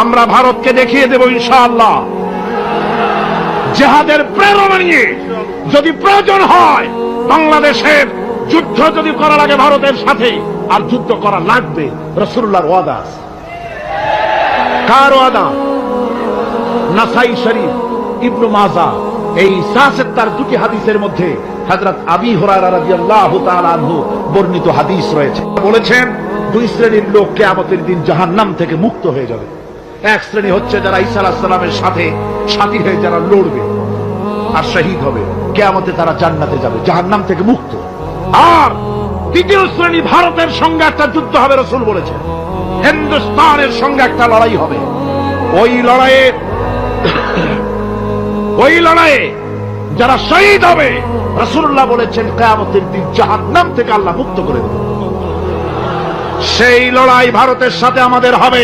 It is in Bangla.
আমরা ভারতকে দেখিয়ে দেব ইনশাআল্লাহ জিহাদের প্রেরণা নিয়ে যদি প্রয়োজন হয় বাংলাদেশের যুদ্ধ যদি করা লাগে ভারতের সাথে, আর যুদ্ধ করা লাগবে, রাসূলুল্লাহর ওয়াদা আছে। কার ওয়াদা? নাসাই শরীফ, ইবনু মাজাহ, এই তার দুটি হাদিসের মধ্যে হযরত আবী হুরায়রা রাদিয়াল্লাহু তাআলা আনহু বর্ণিত হাদিস রয়েছে। বলেছেন দুই শ্রেণীর লোক কিয়ামতের দিন জাহান্নাম থেকে মুক্ত হয়ে যাবে। এক শ্রেণী হচ্ছে যারা ঈসা আলাইহিস সালামের সাথে সাথী হয়ে যারা লড়বে আর শহীদ হবে, কিয়ামতে তারা জান্নাতে যাবে, জাহান্নাম থেকে মুক্ত। আর দ্বিতীয় শ্রেণী ভারতের সঙ্গে একটা যুদ্ধ হবে, রাসূল বলেছেন হিন্দুস্তানের সঙ্গে একটা লড়াই হবে। ওই লড়াইয়ে যারা শহীদ হবে রাসূলুল্লাহ বলেছেন কিয়ামতের দিন জাহান্নাম থেকে আল্লাহ মুক্ত করে দেবে। সেই লড়াই ভারতের সাথে আমাদের হবে।